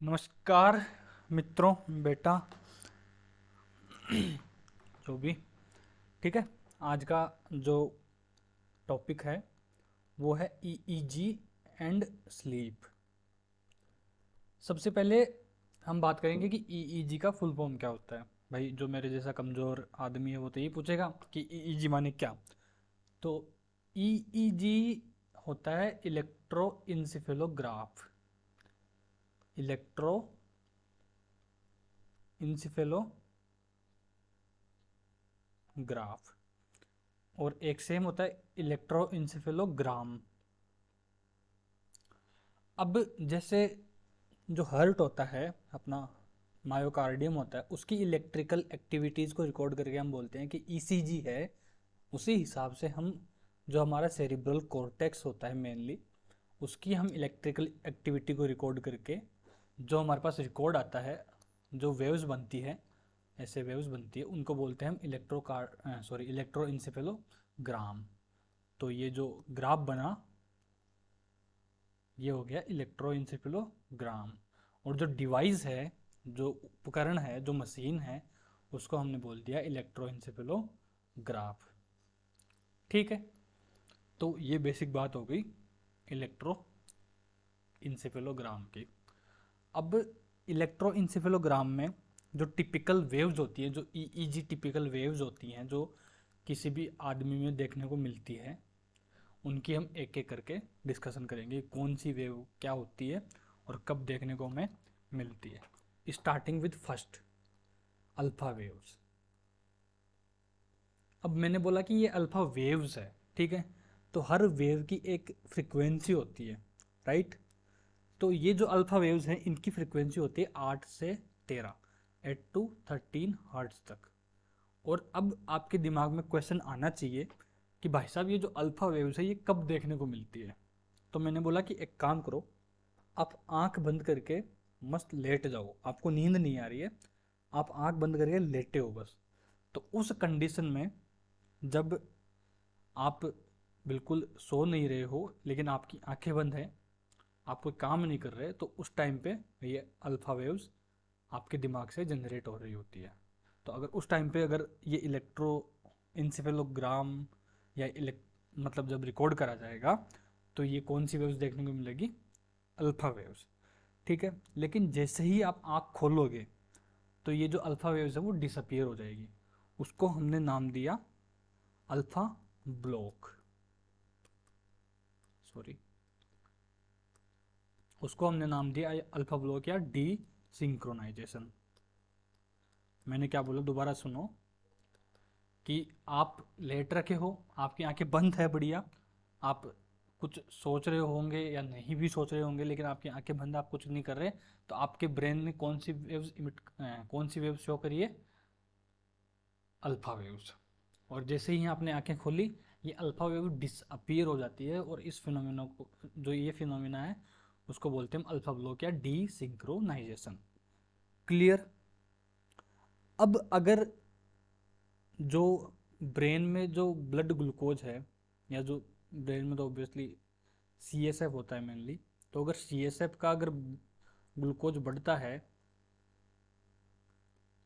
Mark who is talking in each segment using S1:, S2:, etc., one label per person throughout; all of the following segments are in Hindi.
S1: नमस्कार मित्रों, बेटा, जो भी। ठीक है। आज का जो टॉपिक है वो है ईईजी एंड स्लीप। सबसे पहले हम बात करेंगे कि ईईजी का फुल फॉर्म क्या होता है। भाई, जो मेरे जैसा कमज़ोर आदमी है वो तो यही पूछेगा कि ईईजी माने क्या। तो ईईजी होता है इलेक्ट्रोइंसेफेलोग्राफ। इलेक्ट्रोइंसेफेलोग्राफ। और एक सेम होता है इलेक्ट्रोइंसेफेलोग्राम। अब जैसे जो हर्ट होता है अपना, मायोकार्डियम होता है, उसकी इलेक्ट्रिकल एक्टिविटीज़ को रिकॉर्ड करके हम बोलते हैं कि ईसीजी है। उसी हिसाब से हम, जो हमारा सेरिब्रल कॉर्टेक्स होता है मेनली, उसकी हम इलेक्ट्रिकल एक्टिविटी को रिकॉर्ड करके जो हमारे पास रिकॉर्ड आता है, जो वेव्स बनती है, ऐसे वेव्स बनती है, उनको बोलते हैं हम इलेक्ट्रोइंसेफेलोग्राम। तो ये जो ग्राफ बना, ये हो गया इलेक्ट्रोइंसेफेलोग्राम। और जो डिवाइस है, जो उपकरण है, जो मशीन है, उसको हमने बोल दिया इलेक्ट्रोइंसेफेलोग्राफ। ठीक है। तो ये बेसिक बात हो गई इलेक्ट्रोइंसेफेलोग्राम की। अब इलेक्ट्रोइंसेफेलोग्राम में जो टिपिकल वेव्स होती है, जो ईईजी टिपिकल वेव्स होती हैं, जो किसी भी आदमी में देखने को मिलती है, उनकी हम एक एक करके डिस्कशन करेंगे। कौन सी वेव क्या होती है और कब देखने को हमें मिलती है। Starting with first, alpha waves. अब मैंने बोला कि ये अल्फा वेव्स है, ठीक है। तो हर वेव की एक फ्रिक्वेंसी होती है, राइट। तो ये जो अल्फा वेव्स हैं, इनकी फ्रिक्वेंसी होती है 8 से 13, 8 टू 13 हर्ट्ज तक। और अब आपके दिमाग में क्वेश्चन आना चाहिए कि भाई साहब, ये जो अल्फा वेव्स है ये कब देखने को मिलती है। तो मैंने बोला कि एक काम करो, आप आंख बंद करके मस्त लेट जाओ। आपको नींद नहीं आ रही है, आप आंख बंद करके लेटे हो बस। तो उस कंडीशन में, जब आप बिल्कुल सो नहीं रहे हो लेकिन आपकी आंखें बंद है, आप कोई काम नहीं कर रहे, तो उस टाइम पे ये अल्फा वेव्स आपके दिमाग से जनरेट हो रही होती है। तो अगर उस टाइम पे अगर ये इलेक्ट्रो इंसेफेलोग्राम या मतलब जब रिकॉर्ड करा जाएगा, तो ये कौन सी वेव्स देखने को मिलेगी? Alpha waves. ठीक है। लेकिन जैसे ही आप आँख खोलोगे, तो ये जो अल्फा वेव्स है वो डिसअपियर हो जाएगी। उसको हमने नाम दिया अल्फा ब्लॉक। सॉरी, उसको हमने नाम दिया अल्फा ब्लॉक या डी सिंक्रोनाइजेशन। मैंने क्या बोला, दोबारा सुनो। कि आप लेट रखे हो, आपकी आंखें बंद है, बढ़िया। आप कुछ सोच रहे होंगे या नहीं भी सोच रहे होंगे, लेकिन आपकी आंखें बंद, आप कुछ नहीं कर रहे। तो आपके ब्रेन ने कौन सी वेव्स शो करी है? Alpha waves. और जैसे ही आपने आंखें खोली, ये अल्फा वेव डिसअपियर हो जाती है। और इस फिनोमिना को, जो ये फिनोमिना है, उसको बोलते हैं अल्फा ब्लॉक या डी सिंक्रोनाइजेशन। क्लियर? अब अगर जो ब्रेन में जो ब्लड ग्लूकोज है, या जो ब्रेन में तो ऑब्वियसली सीएसएफ होता है मेनली, तो अगर सीएसएफ का अगर ग्लूकोज बढ़ता है,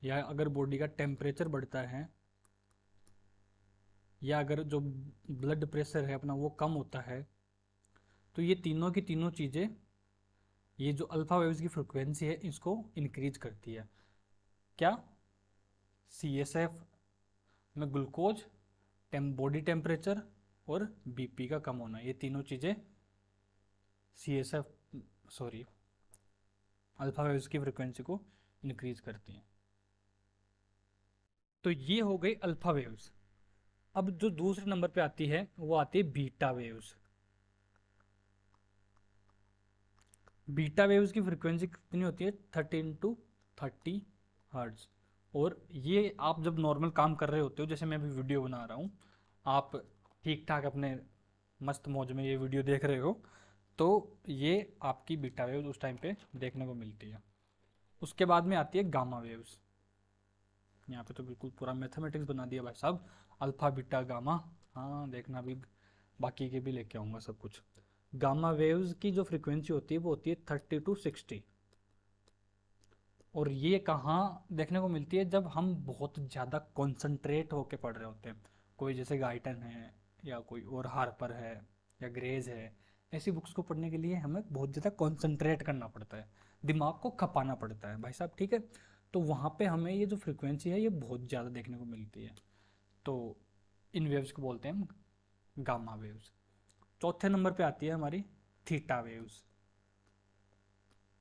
S1: या अगर बॉडी का टेम्परेचर बढ़ता है, या अगर जो ब्लड प्रेशर है अपना वो कम होता है, तो ये तीनों की तीनों चीज़ें, ये जो अल्फा वेव्स की फ्रिक्वेंसी है, इसको इंक्रीज करती है। क्या? सीएसएफ में ग्लूकोज, बॉडी टेम्परेचर और बीपी का कम होना, ये तीनों चीज़ें सीएसएफ, सॉरी, अल्फा वेव्स की फ्रिक्वेंसी को इंक्रीज करती हैं। तो ये हो गई अल्फा वेव्स। अब जो दूसरे नंबर पे आती है वो आती है बीटा वेव्स। बीटा वेव्स की फ्रिक्वेंसी कितनी होती है? 13 to 30 हर्ट्ज। और ये आप जब नॉर्मल काम कर रहे होते हो, जैसे मैं अभी वीडियो बना रहा हूँ, आप ठीक ठाक अपने मस्त मौज में ये वीडियो देख रहे हो, तो ये आपकी बीटा वेव्स उस टाइम पे देखने को मिलती है। उसके बाद में आती है गामा वेव्स। यहाँ पे तो बिल्कुल पूरा मैथमेटिक्स बना दिया भाई साहब। Alpha beta gamma. हाँ, देखना भी, बाकी के भी लेके आऊँगा सब कुछ। गामा वेव्स की जो फ्रिक्वेंसी होती है वो होती है 30 to 60। और ये कहाँ देखने को मिलती है, जब हम बहुत ज़्यादा कॉन्सेंट्रेट होके पढ़ रहे होते हैं। कोई जैसे गाइटन है या कोई और हार्पर है या ग्रेज है, ऐसी बुक्स को पढ़ने के लिए हमें बहुत ज़्यादा कॉन्सेंट्रेट करना पड़ता है, दिमाग को खपाना पड़ता है भाई साहब, ठीक है। तो वहाँ पे हमें ये जो फ्रिक्वेंसी है ये बहुत ज़्यादा देखने को मिलती है। तो इन वेव्स को बोलते हैं हम गामा वेव्स। चौथे नंबर पे आती है हमारी थीटा वेव्स।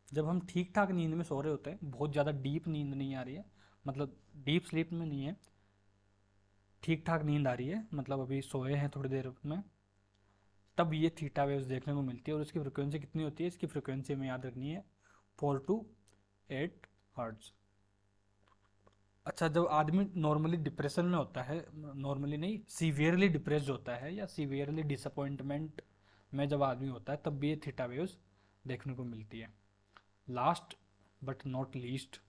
S1: जब हम ठीक ठाक नींद में सो रहे होते हैं, बहुत ज़्यादा डीप नींद नहीं आ रही है, मतलब डीप स्लीप में नहीं है, ठीक ठाक नींद आ रही है, मतलब अभी सोए हैं थोड़ी देर में, तब ये थीटा वेव्स देखने को मिलती है। और इसकी फ्रिक्वेंसी कितनी होती है, इसकी फ्रिक्वेंसी में याद रखनी है 4 to 8 हर्ट्ज। अच्छा, जब आदमी नॉर्मली डिप्रेशन में होता है, नॉर्मली नहीं, सीवियरली डिप्रेस्ड होता है या सीवियरली डिसअपॉइंटमेंट में जब आदमी होता है, तब भी ये थीटा वेव्स देखने को मिलती है। लास्ट बट नॉट लीस्ट,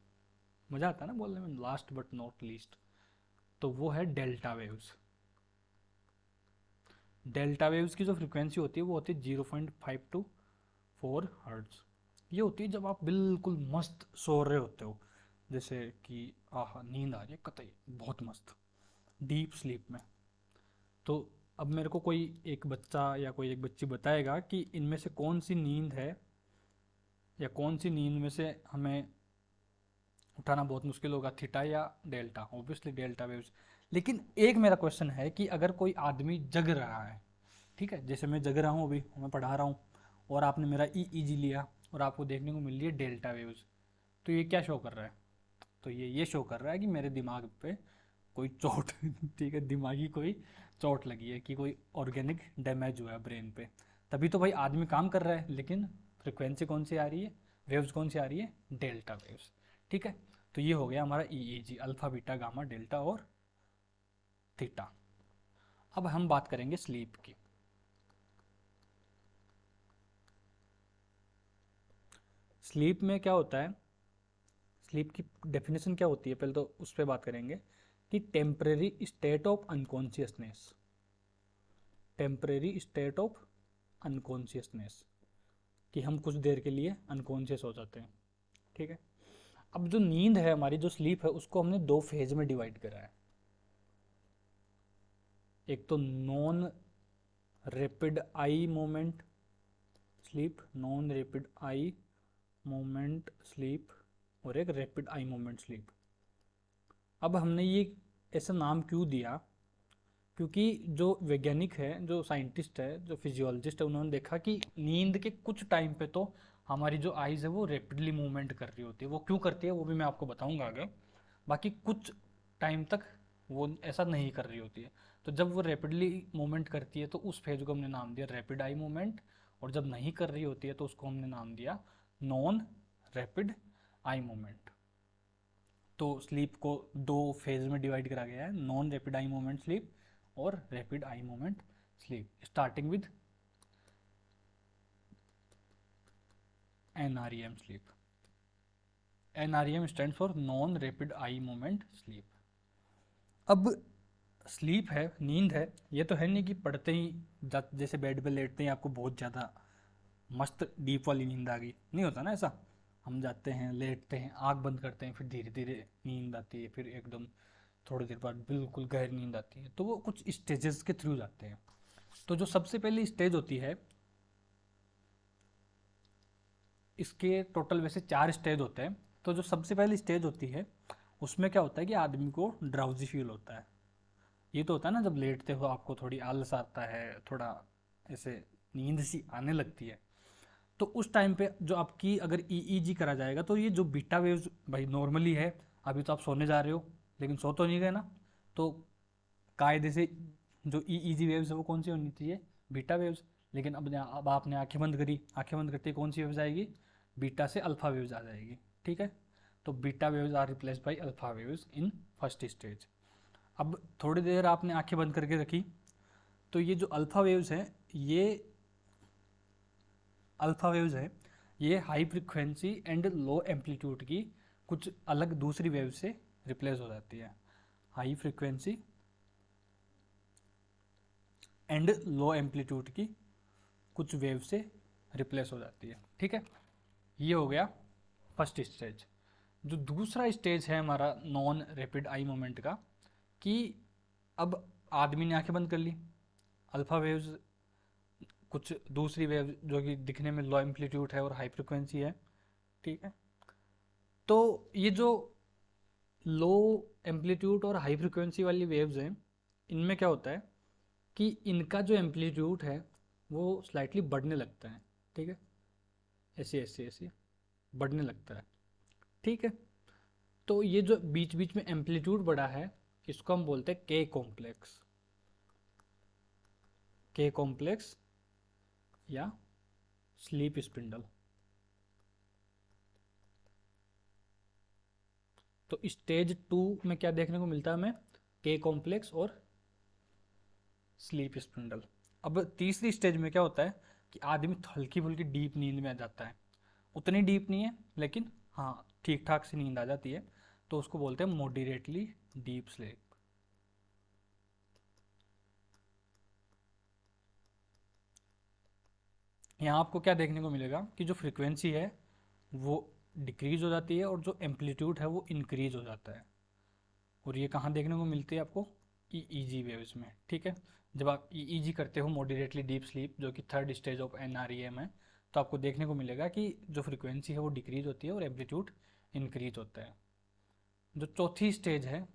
S1: मज़ा आता है ना बोलने में, लास्ट बट नॉट लीस्ट, तो वो है डेल्टा वेव्स। डेल्टा वेव्स की जो फ्रिक्वेंसी होती है वो होती है 0.5 to 4 हर्ट्ज। ये होती है जब आप बिल्कुल मस्त सो रहे होते हो, जैसे कि आह नींद आ रही है कतई बहुत मस्त, डीप स्लीप में। तो अब मेरे को कोई एक बच्चा या कोई एक बच्ची बताएगा कि इनमें से कौन सी नींद है, या कौन सी नींद में से हमें उठाना बहुत मुश्किल होगा, थीटा या डेल्टा। Obviously delta waves. लेकिन एक मेरा क्वेश्चन है कि अगर कोई आदमी जग रहा है, ठीक है, जैसे मैं जग रहा हूँ अभी, मैं पढ़ा रहा हूँ, और आपने मेरा ईईजी लिया और आपको देखने को मिल रही है डेल्टा वेव्स, तो ये क्या शो कर रहा है? तो ये शो कर रहा है कि मेरे दिमाग पे कोई चोट ठीक है, दिमागी कोई चोट लगी है, कि कोई ऑर्गेनिक डैमेज हुआ है ब्रेन पे। तभी तो भाई आदमी काम कर रहा है, लेकिन फ्रिक्वेंसी कौन सी आ रही है, वेव्स कौन सी आ रही है, डेल्टा वेव्स, ठीक है। तो ये हो गया हमारा EEG, alpha beta gamma delta और थीटा। अब हम बात करेंगे स्लीप की। स्लीप में क्या होता है, स्लीप की डेफिनेशन क्या होती है, पहले तो उस पर बात करेंगे कि temporary state of unconsciousness, temporary state of unconsciousness, कि हम कुछ देर के लिए अनकॉन्शियस हो जाते हैं, ठीक है। अब जो नींद है हमारी, जो स्लीप है, उसको हमने दो फेज में डिवाइड करा है। एक तो non rapid eye moment sleep, non rapid eye moment sleep, और एक रैपिड आई मोमेंट स्लीप। अब हमने ये ऐसा नाम क्यों दिया, क्योंकि जो वैज्ञानिक है, जो साइंटिस्ट है, जो फिजियोलॉजिस्ट है, उन्होंने देखा कि नींद के कुछ टाइम पे तो हमारी जो आइज़ है वो रैपिडली मूवमेंट कर रही होती है। वो क्यों करती है वो भी मैं आपको बताऊंगा आगे। बाकी कुछ टाइम तक वो ऐसा नहीं कर रही होती है। तो जब वो रैपिडली मूवमेंट करती है तो उस फेज को हमने नाम दिया रैपिड आई मूवमेंट, और जब नहीं कर रही होती है तो उसको हमने नाम दिया नॉन रैपिड आई मूवमेंट। तो स्लीप को दो फेज में डिवाइड करा गया है, non rapid eye moment sleep और rapid eye moment sleep, starting with NREM स्लीप। NREM stand for non rapid eye moment sleep. अब स्लीप है, नींद है, ये तो है नहीं कि पढ़ते ही जैसे बेड पे लेटते ही आपको बहुत ज़्यादा मस्त डीप वाली नींद आ गई, नहीं होता ना ऐसा। हम जाते हैं, लेटते हैं, आँख बंद करते हैं, फिर धीरे धीरे नींद आती है, फिर एकदम थोड़ी देर बाद बिल्कुल गहरी नींद आती है। तो वो कुछ स्टेजेस के थ्रू जाते हैं। तो जो सबसे पहली स्टेज होती है, इसके टोटल वैसे 4 स्टेज होते हैं। तो जो सबसे पहली स्टेज होती है उसमें क्या होता है कि आदमी को ड्राउजी फील होता है। ये तो होता है ना, जब लेटते हो आपको थोड़ी आलस आता है, थोड़ा ऐसे नींद सी आने लगती है। तो उस टाइम पे जो आपकी अगर ईईजी करा जाएगा तो ये जो बीटा वेव्स भाई नॉर्मली है, अभी तो आप सोने जा रहे हो लेकिन सो तो नहीं गए ना, तो कायदे से जो ईईजी वेव्स है वो कौन सी होनी चाहिए, बीटा वेव्स। लेकिन अब आपने आंखें बंद करी, आंखें बंद करते ही कौन सी वेव्स आएगी, बीटा से अल्फा वेव्स आ जाएगी, ठीक है। तो beta waves are replaced by alpha waves in first stage. अब थोड़ी देर आपने आंखें बंद करके रखी, तो ये जो अल्फा वेव्स हैं, ये अल्फा वेव्स है, ये high frequency and low amplitude की कुछ अलग दूसरी वेव से रिप्लेस हो जाती है। High frequency and low amplitude की कुछ वेव से रिप्लेस हो जाती है, ठीक है। ये हो गया फर्स्ट स्टेज। जो दूसरा स्टेज है हमारा नॉन रैपिड आई मोमेंट का, कि अब आदमी ने आंखें बंद कर ली, अल्फा वेव्स, कुछ दूसरी वेव जो कि दिखने में लो एम्पलीट्यूड है और हाई फ्रिक्वेंसी है, ठीक है। तो ये जो लो एम्पलीट्यूड और हाई फ्रिक्वेंसी वाली वेव्स हैं, इनमें क्या होता है कि इनका जो एम्पलीट्यूड है वो स्लाइटली बढ़ने लगता है, ठीक है, ऐसे ऐसे ऐसे बढ़ने लगता है, ठीक है। तो ये जो बीच बीच में एम्पलीट्यूड बढ़ा है, इसको हम बोलते हैं के कॉम्प्लेक्स, के कॉम्प्लेक्स या स्लीप स्पिंडल। तो स्टेज 2 में क्या देखने को मिलता है हमें, के कॉम्प्लेक्स और स्लीप स्पिंडल। अब तीसरी स्टेज में क्या होता है कि आदमी हल्की फुल्की डीप नींद में आ जाता है, उतनी डीप नहीं है लेकिन हाँ ठीक ठाक सी नींद आ जाती है, तो उसको बोलते हैं मॉडरेटली डीप स्लीप। यहाँ आपको क्या देखने को मिलेगा कि जो फ्रीक्वेंसी है वो डिक्रीज हो जाती है और जो एम्पलीट्यूड है वो इंक्रीज हो जाता है। और ये कहाँ देखने को मिलती है आपको, ईईजी वेव्स में, ठीक है। जब आप ईईजी करते हो, मॉडरेटली डीप स्लीप, जो कि थर्ड स्टेज ऑफ एनआरईएम है, तो आपको देखने को मिलेगा कि जो फ्रीक्वेंसी है वो डिक्रीज होती है और एम्पलीट्यूड इंक्रीज होता है। जो चौथी स्टेज है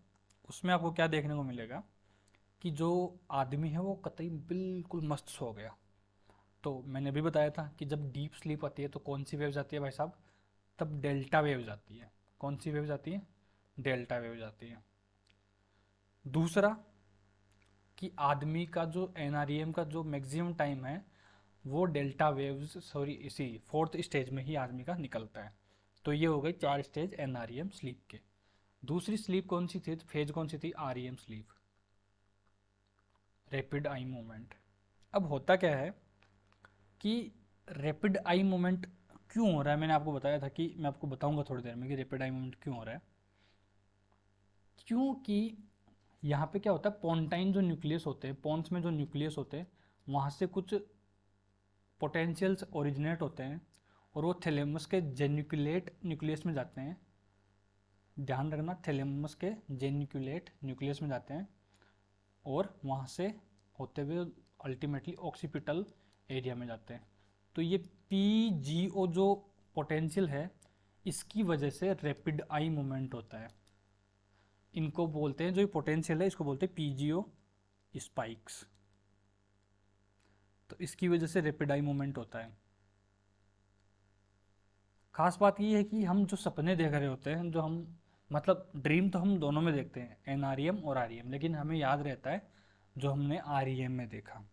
S1: उसमें आपको क्या देखने को मिलेगा कि जो आदमी है वो कतई बिल्कुल मस्त सो गया। तो मैंने अभी बताया था कि जब डीप स्लीप आती है तो कौन सी वेव्स आती है भाई साहब, तब डेल्टा वेव्स आती है। कौन सी वेव्स आती है, डेल्टा वेव्स आती है। दूसरा कि आदमी का जो एनआरईएम का जो मैक्सिमम टाइम है वो डेल्टा वेव्स, सॉरी, इसी फोर्थ स्टेज में ही आदमी का निकलता है। तो ये हो गई 4 स्टेज एनआरईएम स्लीप के। दूसरी स्लीप कौन सी थी, फेज कौन सी थी, REM sleep, rapid eye movement. अब होता क्या है कि रैपिड आई मूवमेंट क्यों हो रहा है, मैंने आपको बताया था कि मैं आपको बताऊंगा थोड़ी देर में कि रैपिड आई मूवमेंट क्यों हो रहा है। क्योंकि यहाँ पे क्या होता है, पोन्टाइन जो न्यूक्लियस होते हैं, पोन्स में जो न्यूक्लियस होते हैं, वहाँ से कुछ पोटेंशियल्स ओरिजिनेट होते हैं और वो थैलेमस के जेन्युकुलेट न्यूक्लियस में जाते हैं। ध्यान रखना, थैलेमस के जेन्युकुलेट न्यूक्लियस में जाते हैं और वहाँ से होते हुए अल्टीमेटली ऑक्सीपिटल एरिया में जाते हैं। तो ये पीजीओ जो पोटेंशियल है, इसकी वजह से रैपिड आई मूवमेंट होता है। इनको बोलते हैं, जो ये पोटेंशियल है इसको बोलते हैं पीजीओ स्पाइक्स। तो इसकी वजह से रैपिड आई मूवमेंट होता है। खास बात ये है कि हम जो सपने देख रहे होते हैं, जो हम मतलब ड्रीम तो हम दोनों में देखते हैं, एनआरईएम और आरईएम, लेकिन हमें याद रहता है जो हमने आरईएम में देखा,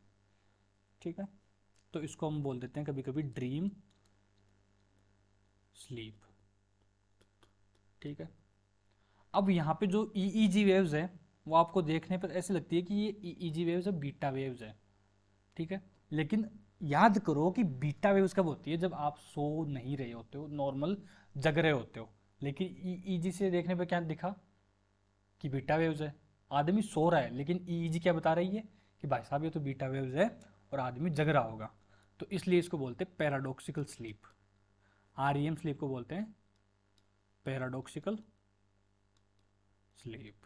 S1: ठीक है। तो इसको हम बोल देते हैं कभी कभी ड्रीम स्लीप, ठीक है। अब यहाँ पे जो ईईजी वेव्स है वो आपको देखने पर ऐसे लगती है कि ये ईईजी वेव्स है, बीटा वेव्स है, ठीक है। लेकिन याद करो कि बीटा वेव्स कब होती है, जब आप सो नहीं रहे होते हो, नॉर्मल जग रहे होते हो। लेकिन ईईजी से देखने पर क्या दिखा कि बीटा वेव्स है, आदमी सो रहा है, लेकिन ईईजी क्या बता रही है कि भाई साहब ये तो बीटा वेव्स है और आदमी जग रहा होगा। तो इसलिए इसको बोलते हैं पैराडॉक्सिकल स्लीप। आरईएम स्लीप को बोलते हैं पैराडॉक्सिकल स्लीप।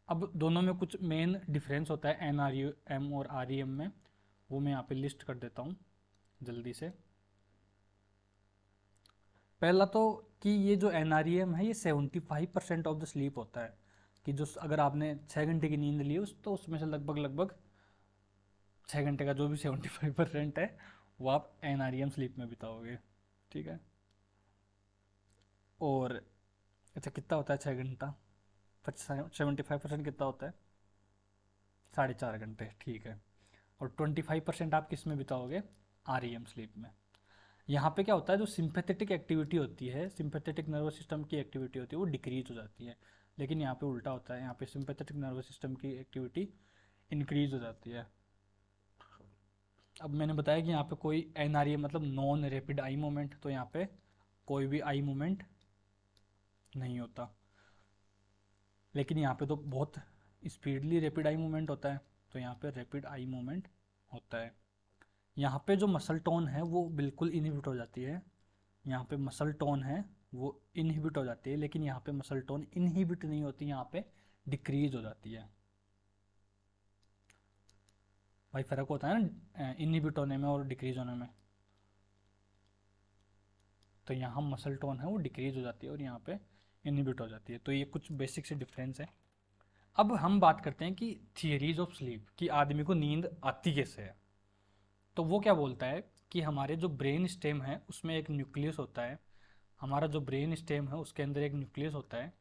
S1: अब दोनों में कुछ मेन डिफरेंस होता है एनआरईएम और आरईएम में, वो मैं यहाँ पे लिस्ट कर देता हूँ जल्दी से। पहला तो कि ये जो एनआरईएम है ये 75% ऑफ द स्लीप होता है, कि जो अगर आपने 6 घंटे की नींद ली उस तो उसमें से लगभग लगभग 6 घंटे का जो भी 75% है वो आप एनआरईएम स्लीप में बिताओगे, ठीक है। और अच्छा कितना होता है 6 घंटा, 75% कितना होता है, 4.5 घंटे, ठीक है। और 25% आप किस में बिताओगे, आरईएम स्लीप में। यहाँ पे क्या होता है, जो सिंपैथेटिक एक्टिविटी होती है, सिंपैथेटिक नर्वस सिस्टम की एक्टिविटी होती है वो डिक्रीज हो जाती है, लेकिन यहाँ पे उल्टा होता है, यहाँ पे सिंपैथेटिक नर्वस सिस्टम की एक्टिविटी इंक्रीज हो जाती है। अब मैंने बताया कि यहाँ पे कोई एनआरईएम मतलब नॉन रैपिड आई मूवमेंट, तो यहाँ पे कोई भी आई मूवमेंट नहीं होता। लेकिन यहाँ पे तो बहुत स्पीडली रैपिड आई मूवमेंट होता है, तो यहाँ पे रैपिड आई मूवमेंट होता है। यहाँ पे जो मसल टोन है वो बिल्कुल इनहिबिट हो जाती है, यहाँ पे मसल टोन है वो इनहिबिट हो जाती है, लेकिन यहाँ पे मसल टोन इनहिबिट नहीं होती, यहाँ पे डिक्रीज हो जाती है। भाई फर्क होता है ना इनहिबिट होने में और डिक्रीज होने में। तो यहाँ मसल टोन है वो डिक्रीज हो जाती है और यहाँ पे इनहिबिट हो जाती है। तो ये कुछ बेसिक से डिफरेंस है। अब हम बात करते हैं कि थियरीज ऑफ स्लीप, कि आदमी को नींद आती कैसे है। तो वो क्या बोलता है कि हमारे जो ब्रेन स्टेम है उसमें एक न्यूक्लियस होता है। हमारा जो ब्रेन स्टेम है उसके अंदर एक न्यूक्लियस होता है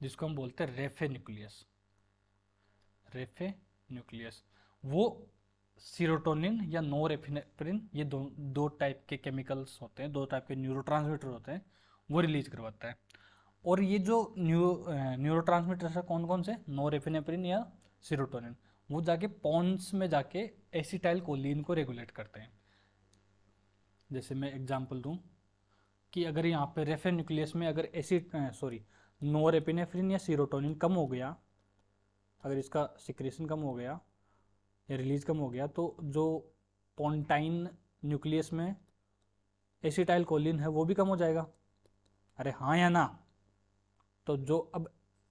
S1: जिसको हम बोलते हैं रेफे न्यूक्लियस। रेफे न्यूक्लियस वो सीरोटोनिन या नोरेपिनेफ्रिन, ये दो टाइप के केमिकल्स होते हैं, दो टाइप के न्यूरोट्रांसमीटर होते हैं, वो रिलीज करवाता है। और ये जो न्यूरोट्रांसमीटर है कौन कौन से, नोरेपिनेफ्रिन या सीरोटोनिन, वो जाके पॉन्स में जाके एसिटाइल कोलिन को रेगुलेट करते हैं। जैसे मैं एग्जांपल दूं कि अगर यहाँ पे रेफे न्यूक्लियस में अगर नोरेपिनेफ्रिन या सीरोटोनिन कम हो गया, अगर इसका सिक्रेशन कम हो गया या रिलीज कम हो गया, तो जो पोंटाइन न्यूक्लियस में एसिटाइल कोलिन है वो भी कम हो जाएगा। अरे हाँ या ना। तो जो अब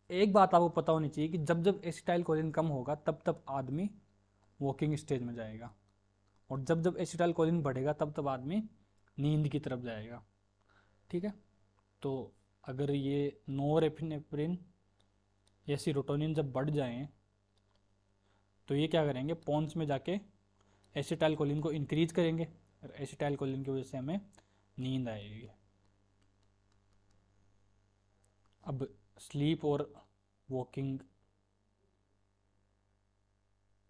S1: एक बात आपको पता होनी चाहिए कि जब जब एसिटाइल कोलिन कम होगा तब तब आदमी वॉकिंग स्टेज में जाएगा, और जब जब एसिटाइल कोलिन बढ़ेगा तब तब आदमी नींद की तरफ जाएगा। ठीक है। तो अगर ये नोरेपिनेफ्रिन या सीरोटोनिन जब बढ़ जाएं तो ये क्या करेंगे, पॉन्स में जाके एसिटाइल कोलिन को इंक्रीज करेंगे, और एसिटाइल कोलिन की वजह से हमें नींद आएगी। अब स्लीप और वॉकिंग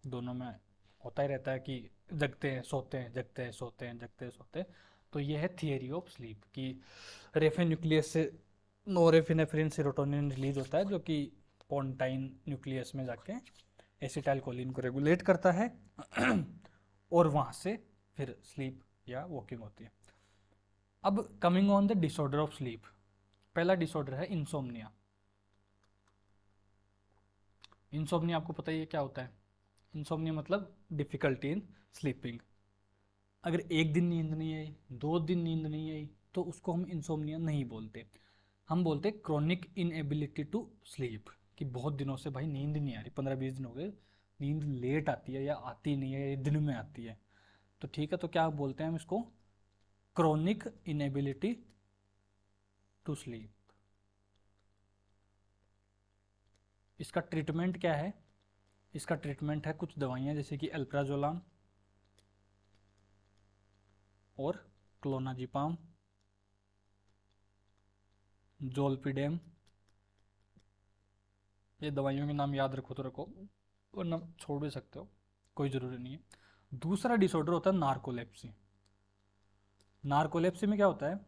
S1: दोनों में होता ही रहता है कि जगते हैं सोते हैं, जगते हैं सोते हैं, जगते हैं सोते हैं। तो ये है थियरी ऑफ स्लीप कि रेफे न्यूक्लियस से नोरेपिनेफ्रिन सीरोटोनिन रिलीज होता है जो कि पोंटाइन न्यूक्लियस में जाके एसिटाइल कोलिन को रेगुलेट करता है और वहाँ से फिर स्लीप या वॉकिंग होती है। अब coming on the disorder of sleep, पहला डिसऑर्डर है इंसोम्निया। इंसोम्निया आपको पता ही है क्या होता है। इंसोम्निया मतलब डिफिकल्टी इन स्लीपिंग। अगर एक दिन नींद नहीं आई, 2 दिन नींद नहीं आई, तो उसको हम इंसोम्निया नहीं बोलते, हम बोलते क्रॉनिक इनएबिलिटी टू स्लीप, कि बहुत दिनों से भाई नींद नहीं आ रही, 15-20 दिन हो गए, नींद लेट आती है या आती नहीं है या दिन में आती है। तो ठीक है, तो क्या बोलते हैं हम इसको, क्रॉनिक इनएबिलिटी टू स्लीप। इसका ट्रीटमेंट क्या है, इसका ट्रीटमेंट है कुछ दवाइयाँ जैसे कि अल्प्राजोलाम और क्लोनाजिपाम, जोल्पिडेम। ये दवाइयों के नाम याद रखो तो रखो, वरना छोड़ भी सकते हो, कोई ज़रूरी नहीं है। दूसरा डिसऑर्डर होता है नार्कोलेप्सी। नार्कोलेप्सी में क्या होता है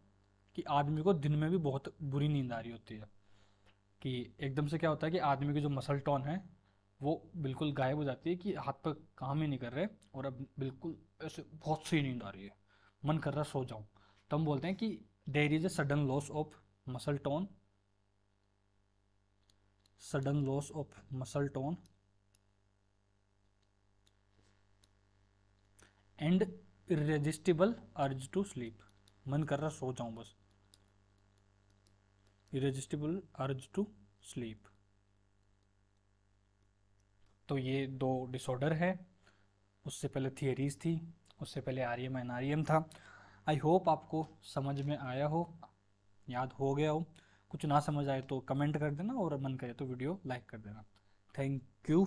S1: कि आदमी को दिन में भी बहुत बुरी नींद आ रही होती है, कि एकदम से क्या होता है कि आदमी की जो मसल टोन है वो बिल्कुल गायब हो जाती है, कि हाथ पर काम ही नहीं कर रहे और अब बिल्कुल ऐसे बहुत सी नींद आ रही है, मन कर रहा सो जाऊं। तो हम बोलते हैं कि there is a sudden loss of muscle tone, sudden loss of muscle tone and irresistible urge to sleep, मन कर रहा सो जाऊं बस, इरेजिस्टिबल अर्ज टू स्लीप। तो ये 2 डिसऑर्डर है। उससे पहले थियरीज थी, उससे पहले आर्यम एनारियम था। आई होप आपको समझ में आया हो, याद हो गया हो। कुछ ना समझ आए तो कमेंट कर देना, और मन करे तो वीडियो लाइक कर देना। Thank you.